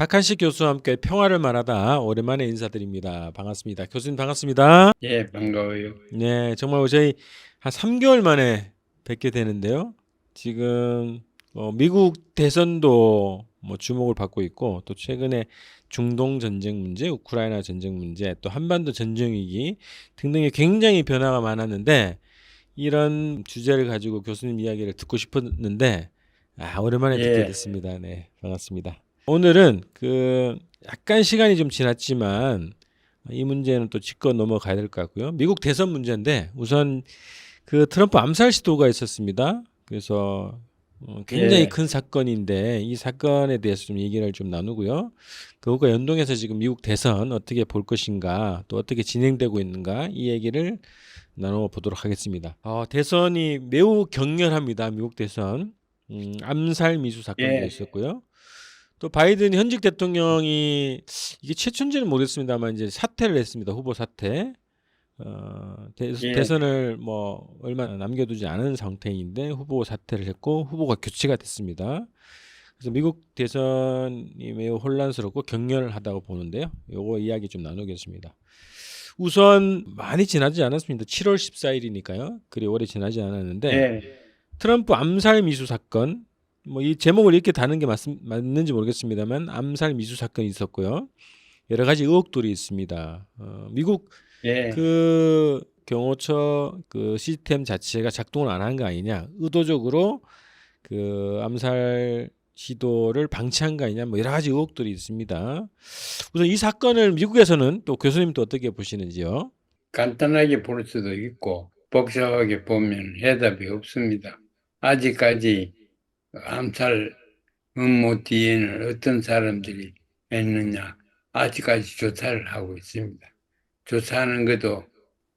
박한식 교수와 함께 평화를 말하다 오랜만에 인사드립니다. 반갑습니다. 교수님 반갑습니다. 예, 반가워요. 네, 정말 저희 한 3개월 만에 뵙게 되는데요. 지금 미국 대선도 주목을 받고 있고 또 최근에 중동 전쟁 문제, 우크라이나 전쟁 문제, 또 한반도 전쟁 위기 등등의 굉장히 변화가 많았는데 이런 주제를 가지고 교수님 이야기를 듣고 싶었는데 오랜만에 듣게 예, 됐습니다. 네, 반갑습니다. 오늘은 약간 시간이 좀 지났지만 이 문제는 또 짚고 넘어가야 될 것 같고요. 미국 대선 문제인데 우선 트럼프 암살 시도가 있었습니다. 그래서 굉장히 예, 큰 사건인데 이 사건에 대해서 좀 얘기를 좀 나누고요. 그것과 연동해서 지금 미국 대선 어떻게 볼 것인가, 또 어떻게 진행되고 있는가 이 얘기를 나눠보도록 하겠습니다. 대선이 매우 격렬합니다. 미국 대선. 암살 미수 사건도 예, 있었고요. 또 바이든 현직 대통령이 이게 최초인지는 모르겠습니다만 이제 사퇴를 했습니다. 후보 사퇴. 예, 대선을 얼마 남겨두지 않은 상태인데 후보 사퇴를 했고 후보가 교체가 됐습니다. 그래서 미국 대선이 매우 혼란스럽고 격렬하다고 보는데요. 요거 이야기 좀 나누겠습니다. 우선 많이 지나지 않았습니다. 7월 14일이니까요. 그리 오래 지나지 않았는데 예, 트럼프 암살 미수 사건 이 제목을 이렇게 다는 게 맞는지 모르겠습니다만 암살 미수 사건이 있었고요. 여러 가지 의혹들이 있습니다. 미국 예. 경호처 시스템 자체가 작동을 안 한 거 아니냐, 의도적으로 암살 시도를 방치한 거 아니냐, 여러 가지 의혹들이 있습니다. 우선 이 사건을 미국에서는 또 교수님 또 어떻게 보시는지요? 간단하게 볼 수도 있고, 복잡하게 보면 해답이 없습니다. 아직까지 암살 음모 뒤에는 어떤 사람들이 있느냐, 아직까지 조사를 하고 있습니다. 조사하는 것도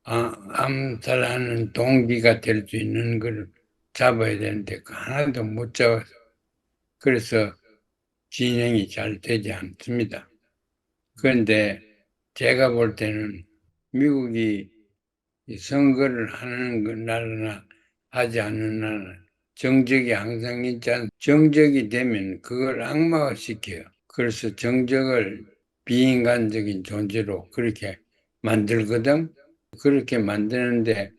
암살하는 동기가 될 수 있는 걸 잡아야 되는데, 그 하나도 못 잡아서, 그래서 진행이 잘 되지 않습니다. 그런데 제가 볼 때는 미국이 선거를 하는 날이나 하지 않는 날 정적이 항상 있지 않 정적이 되면 그걸 악마화시켜요. 그래서 정적을 비인간적인 존재로 그렇게 만들거든. 그렇게 만드는데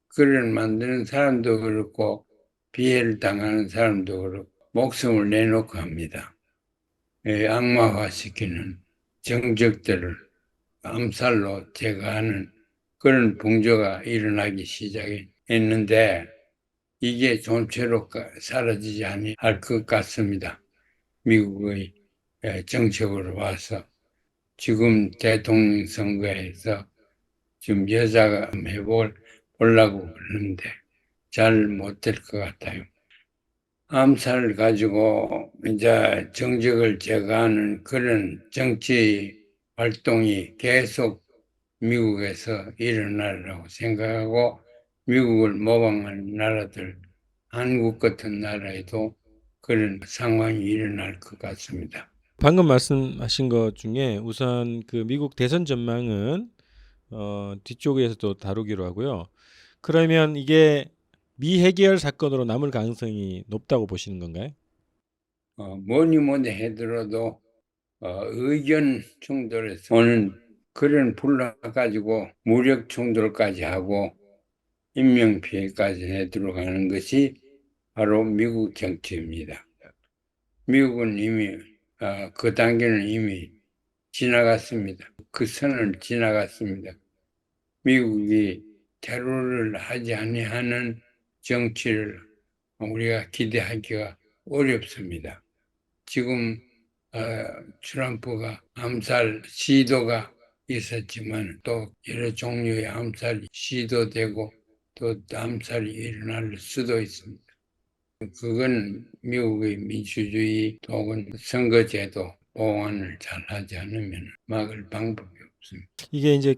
그를 만드는 사람도 그렇고 피해를 당하는 사람도 그렇고 목숨을 내놓고 합니다. 악마화시키는 정적들을 암살로 제거하는 그런 풍조가 일어나기 시작했는데 이게 좀처로 사라지지 아니할 것 같습니다. 미국의 정책으로 봐서 지금 대통령 선거에서 지금 여자가 해보려고 그러는데 잘 못 될 것 같아요. 암살을 가지고 이제 정적을 제거하는 그런 정치 활동이 계속 미국에서 일어나리라고 생각하고 미국을 모방하는 나라들, 한국 같은 나라에도 그런 상황이 일어날 것 같습니다. 방금 말씀하신 것 중에 우선 미국 대선 전망은 뒤쪽에서도 다루기로 하고요. 그러면 이게 미해결 사건으로 남을 가능성이 높다고 보시는 건가요? 뭐니 뭐니 해더라도 의견 충돌에서 오는 그런 불러가지고 무력 충돌까지 하고 인명피해까지 해들어가는 것이 바로 미국 정치입니다. 미국은 이미 그 단계는 이미 지나갔습니다. 그 선을 지나갔습니다. 미국이 테러를 하지 아니하는 정치를 우리가 기대하기가 어렵습니다. 지금 어, 트럼프가 암살 시도가 있었지만 또 여러 종류의 암살이 시도되고 또 암살이 일어날 수도 있습니다. 그건 미국의 민주주의 혹은 선거제도 보완을 잘하지 않으면 막을 방법이 없습니다. 이게 이제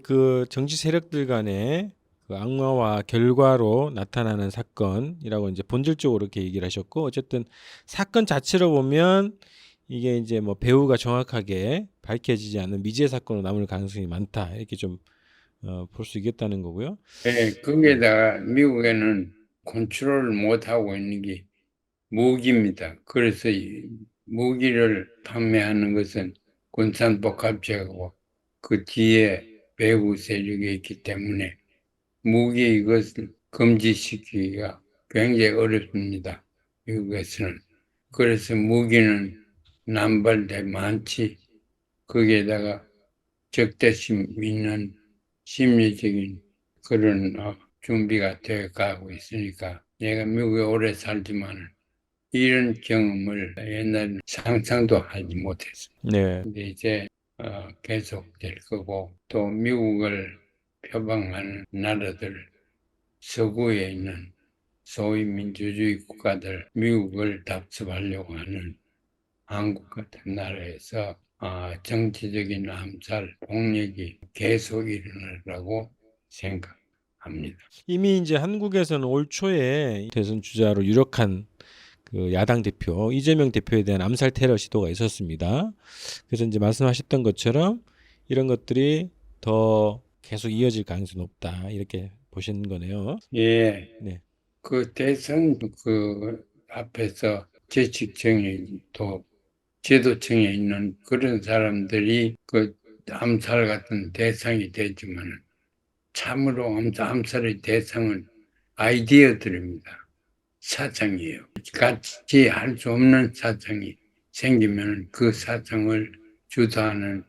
정치 세력들 간의 악마와 결과로 나타나는 사건이라고 이제 본질적으로 이렇게 얘기를 하셨고, 어쨌든 사건 자체로 보면 이게 이제 배후가 정확하게 밝혀지지 않는 미제 사건으로 남을 가능성이 많다, 이렇게 좀 볼 수 있겠다는 거고요. 예, 네. 거기에다가 미국에는 컨트롤을 못하고 있는 게 무기입니다. 그래서 이 무기를 판매하는 것은 군산복합체하고 그 뒤에 배후 세력이 있기 때문에 무기 이것을 금지시키기가 굉장히 어렵습니다. 미국에서는. 그래서 무기는 남발돼 많지. 거기에다가 적대심 있는 심리적인 그런 준비가 되어 가고 있으니까 내가 미국에 오래 살지만 이런 경험을 옛날에 상상도 하지 못했어요. 네. 근데 이제 계속될 거고 또 미국을 표방하는 나라들 서구에 있는 소위 민주주의 국가들 미국을 답습하려고 하는 한국 같은 나라에서 정치적인 암살, 폭력이 계속 일어나라고 생각합니다. 이미 이제 한국에서는 올 초에 대선 주자로 유력한 그 야당 대표 이재명 대표에 대한 암살 테러 시도가 있었습니다. 그래서 이제 말씀하셨던 것처럼 이런 것들이 더 계속 이어질 가능성이 높다 이렇게 보시는 거네요. 예, 네. 그 대선 그 앞에서 재직청에 또 지도층에 있는 그런 사람들이 그 암살 같은 대상이 되지만 참으로 암살의 대상은 아이디어들입니다. 사상이에요. 같이 할 수 없는 사상이 생기면 그 사상을 주도하는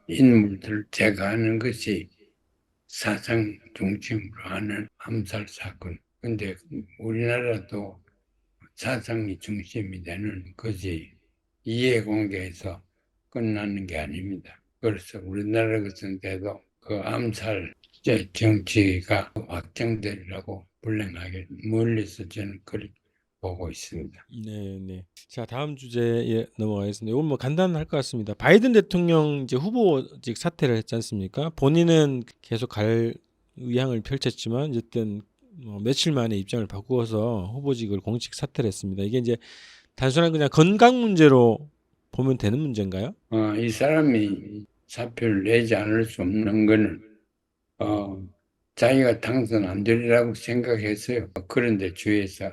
인물들을 제거하는 것이 사상 중심으로 하는 암살 사건. 근데 우리나라도 사상이 중심이 되는 것이 이해관계에서 끝나는 게 아닙니다. 그래서 우리나라 같은 데도 그 암살 정치가 확장되리라고 불행하게 멀리서 저는 그렇게 보고 있습니다. 네, 네. 자, 다음 주제에 넘어가겠습니다. 이건 뭐 간단할 것 같습니다. 바이든 대통령 이제 후보직 사퇴를 했지 않습니까? 본인은 계속 갈 의향을 펼쳤지만 어쨌든 뭐 며칠 만에 입장을 바꾸어서 후보직을 공식 사퇴를 했습니다. 이게 이제 단순한 그냥 건강 문제로 보면 되는 문제인가요? 이 사람이 사표를 내지 않을 수 없는 것은 자기가 당선 안 되리라고 생각했어요. 그런데 주위에서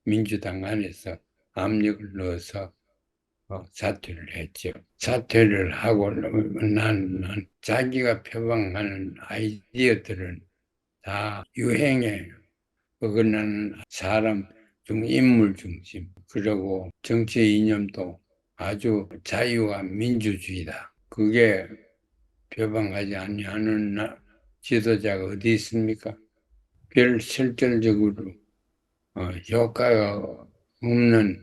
민주당 안에서 압력을 넣어서 사퇴를 했죠. 사퇴를 하고 난 자기가 표방하는 아이디어들은 다 유행에 어긋나는 사람 중 인물 중심 그리고 정치 이념도 아주 자유와 민주주의다. 그게 표방하지 아니하는 지도자가 어디 있습니까? 별 실질적으로 효과가 없는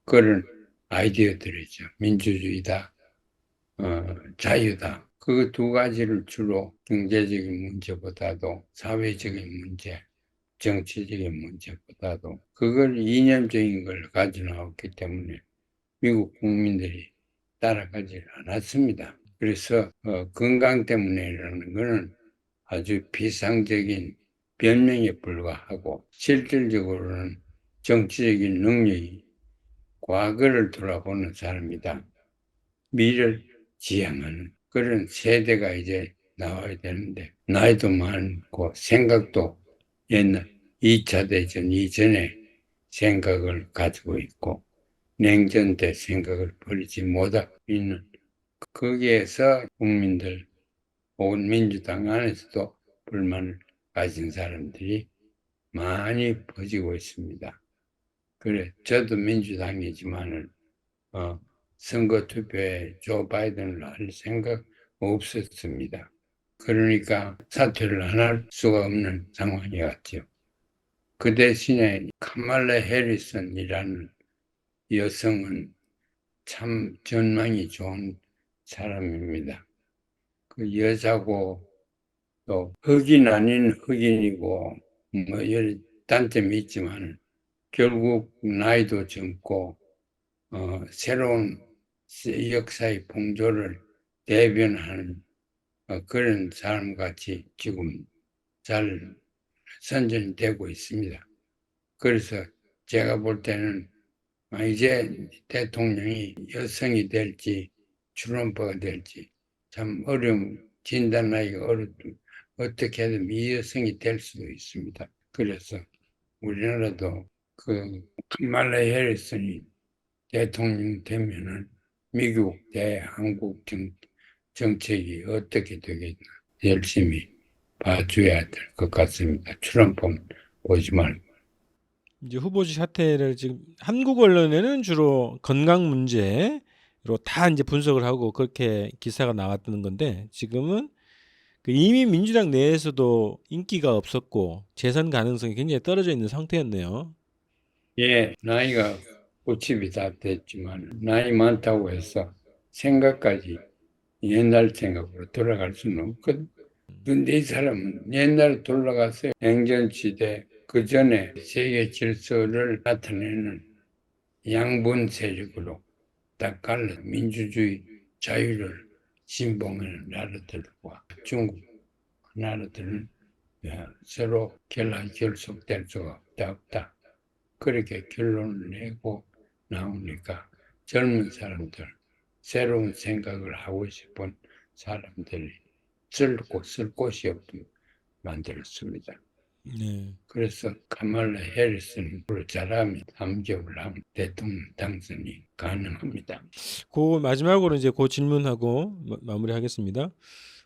그런 아이디어들이죠. 민주주의다, 자유다. 그 두 가지를 주로 경제적인 문제보다도 사회적인 문제, 정치적인 문제보다도 그걸 이념적인 걸 가져 나왔기 때문에 미국 국민들이 따라가지 않았습니다. 그래서 건강 때문에라는 것은 아주 비상적인 변명에 불과하고 실질적으로는 정치적인 능력이 과거를 돌아보는 사람이다. 미래를 지향하는 그런 세대가 이제 나와야 되는데 나이도 많고 생각도 옛날 2차 대전 이전에 생각을 가지고 있고 냉전 때 생각을 버리지 못하고 있는 거기에서 국민들 혹은 민주당 안에서도 불만을 가진 사람들이 많이 퍼지고 있습니다. 그래, 저도 민주당이지만은 선거 투표에 조 바이든을 할 생각 없었습니다. 그러니까 사퇴를 안 할 수가 없는 상황이 왔죠. 그 대신에 카말라 해리슨이라는 여성은 참 전망이 좋은 사람입니다. 그 여자고 또 흑인 아닌 흑인이고 뭐 여러 단점이 있지만 결국 나이도 젊고 새로운 역사의 풍조를 대변하는 그런 사람같이 지금 잘 선전이 되고 있습니다. 그래서 제가 볼 때는 이제 대통령이 여성이 될지 트럼프가 될지 참 진단하기가 어떻게든 미여성이 될 수도 있습니다. 그래서 우리나라도 그 카말라 해리슨이 대통령 되면은 미국 대 한국 정책이 어떻게 되겠나 열심히 봐줘야 될 것 같습니다. 트럼프는 보지 말고. 이제 후보지 사태를 지금 한국 언론에는 주로 건강 문제로 다 이제 분석을 하고 그렇게 기사가 나왔던 건데 지금은 그 이미 민주당 내에서도 인기가 없었고 재선 가능성이 굉장히 떨어져 있는 상태였네요. 예, 나이가 50이 다 됐지만 나이 많다고 해서 생각까지 옛날 생각으로 돌아갈 수는 없거든. 근데 이 사람은 옛날에 돌아가서 냉전시대 그 전에 세계 질서를 나타내는 양분 세력으로 딱 갈라 민주주의 자유를 신봉하는 나라들과 중국 나라들은 서로 결속될 수가 없다. 그렇게 결론을 내고 나오니까 젊은 사람들, 새로운 생각을 하고 싶은 사람들이 쓸 곳이 없도록 만들었습니다. 네. 그래서 카말라 해리스는 잘하면 3개월 하면 대통령 당선이 가능합니다. 그 마지막으로 이제 그 질문하고 마무리하겠습니다.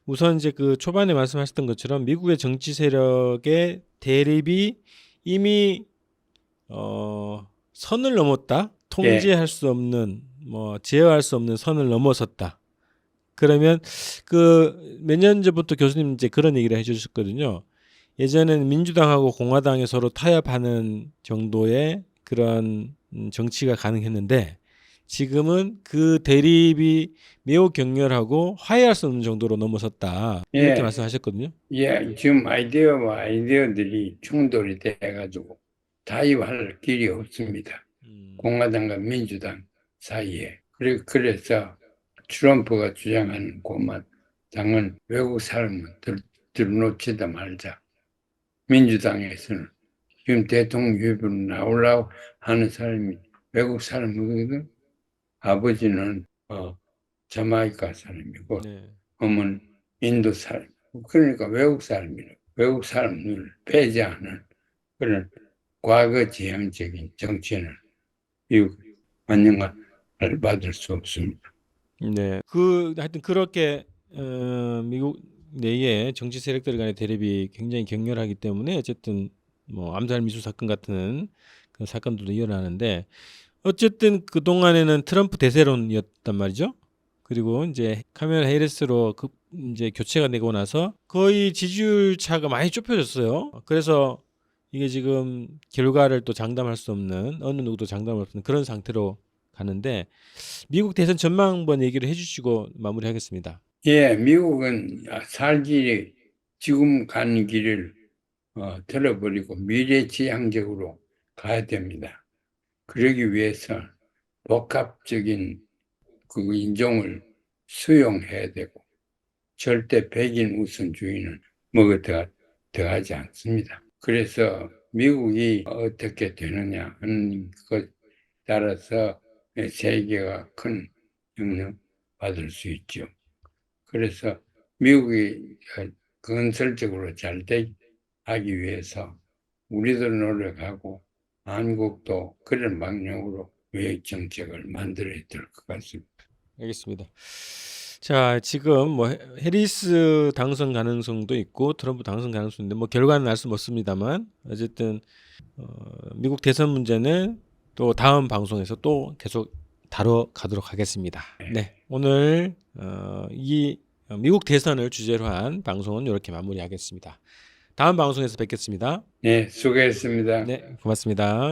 우선 이제 그 초반에 말씀하셨던 것처럼 미국의 정치 세력의 대립이 이미 선을 넘었다. 통제할 수 없는 제어할 수 없는 선을 넘어섰다. 그러면 그 몇 년 전부터 교수님 이제 그런 얘기를 해주셨거든요. 예전에는 민주당하고 공화당이 서로 타협하는 정도의 그런 정치가 가능했는데 지금은 그 대립이 매우 격렬하고 화해할 수 없는 정도로 넘어섰다. 이렇게 말씀하셨거든요. 예, 지금 아이디어와 아이디어들이 충돌이 돼가지고 타협할 길이 없습니다. 공화당과 민주당 사이에. 그래서 트럼프가 주장하는 공화당은 외국 사람은 들어놓지도 말자. 민주당에서는 지금 대통령 후보로 나오려고 하는 사람이 외국 사람이거든. 아버지는 자마이카 사람이고 네. 어머는 인도 사람. 그러니까 외국 사람이라. 외국 사람을 배제하는 그런 과거 지향적인 정치는 미국 환영을 받을 수 없습니다. 네. 하여튼 그렇게 미국 내에 정치 세력들 간의 대립이 굉장히 격렬하기 때문에 어쨌든 암살 미수 사건 같은 그런 사건들도 일어나는데 어쨌든 그 동안에는 트럼프 대세론이었단 말이죠. 그리고 이제 카멜라 해리스로 이제 교체가 되고 나서 거의 지지율 차가 많이 좁혀졌어요. 그래서 이게 지금 결과를 또 장담할 수 없는 어느 누구도 장담할 수 없는 그런 상태로 가는데 미국 대선 전망 한번 얘기를 해주시고 마무리하겠습니다. 예, 미국은 살 길이 지금 가는 길을 들어버리고 미래지향적으로 가야 됩니다. 그러기 위해서 복합적인 그 인종을 수용해야 되고 절대 백인 우선주의는 더하지 않습니다. 그래서 미국이 어떻게 되느냐 하는 것 따라서 세계가 큰 영향을 받을 수 있죠. 그래서 미국이 건설적으로 잘 하기 위해서 우리도 노력하고 한국도 그런 방향으로 외교 정책을 만들어야 될 것 같습니다. 알겠습니다. 자, 지금 해리스 당선 가능성도 있고 트럼프 당선 가능성도 있는데 결과는 알 수 없습니다만 어쨌든 미국 대선 문제는 또 다음 방송에서 또 계속 다뤄가도록 하겠습니다. 네, 오늘 이 미국 대선을 주제로 한 방송은 이렇게 마무리하겠습니다. 다음 방송에서 뵙겠습니다. 네, 수고했습니다. 네, 고맙습니다.